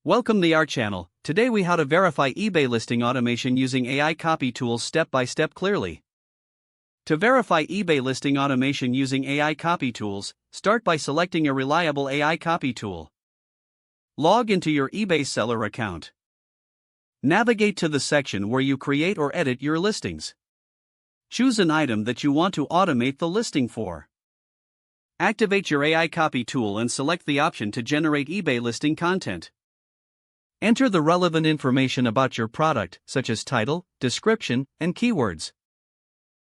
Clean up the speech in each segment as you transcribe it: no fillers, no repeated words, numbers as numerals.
Welcome to our channel. Today we how to verify eBay listing automation using AI copy tools step by step clearly. To verify eBay listing automation using AI copy tools, start by selecting a reliable AI copy tool. Log into your eBay seller account. Navigate to the section where you create or edit your listings. Choose an item that you want to automate the listing for. Activate your AI copy tool and select the option to generate eBay listing content. Enter the relevant information about your product, such as title, description, and keywords.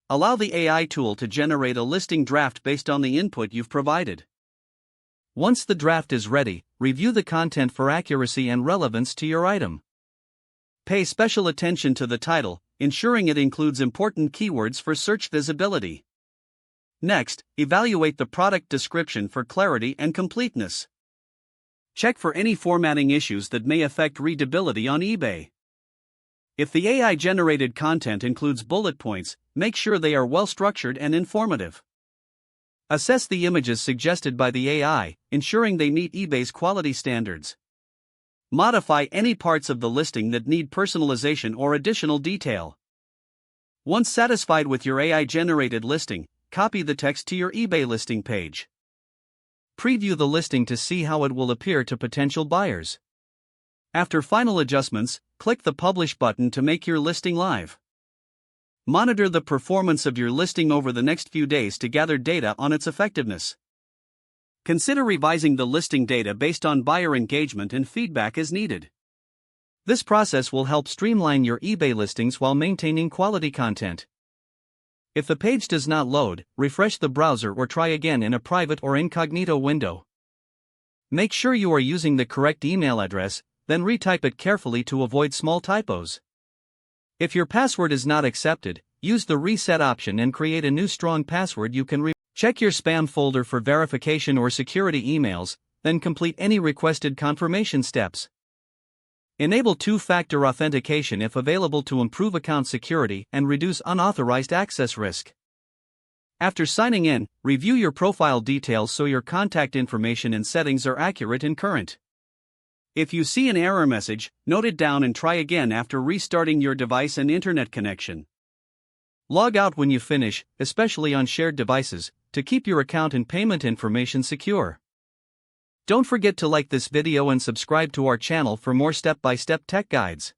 Allow the AI tool to generate a listing draft based on the input you've provided. Once the draft is ready, review the content for accuracy and relevance to your item. Pay special attention to the title, ensuring it includes important keywords for search visibility. Next, evaluate the product description for clarity and completeness. Check for any formatting issues that may affect readability on eBay. If the AI-generated content includes bullet points, make sure they are well-structured and informative. Assess the images suggested by the AI, ensuring they meet eBay's quality standards. Modify any parts of the listing that need personalization or additional detail. Once satisfied with your AI-generated listing, copy the text to your eBay listing page. Preview the listing to see how it will appear to potential buyers. After final adjustments, click the Publish button to make your listing live. Monitor the performance of your listing over the next few days to gather data on its effectiveness. Consider revising the listing data based on buyer engagement and feedback as needed. This process will help streamline your eBay listings while maintaining quality content. If the page does not load, refresh the browser or try again in a private or incognito window. Make sure you are using the correct email address, then retype it carefully to avoid small typos. If your password is not accepted, use the reset option and create a new strong password you can check your spam folder for verification or security emails, then complete any requested confirmation steps. Enable two-factor authentication if available to improve account security and reduce unauthorized access risk. After signing in, review your profile details so your contact information and settings are accurate and current. If you see an error message, note it down and try again after restarting your device and internet connection. Log out when you finish, especially on shared devices, to keep your account and payment information secure. Don't forget to like this video and subscribe to our channel for more step-by-step tech guides.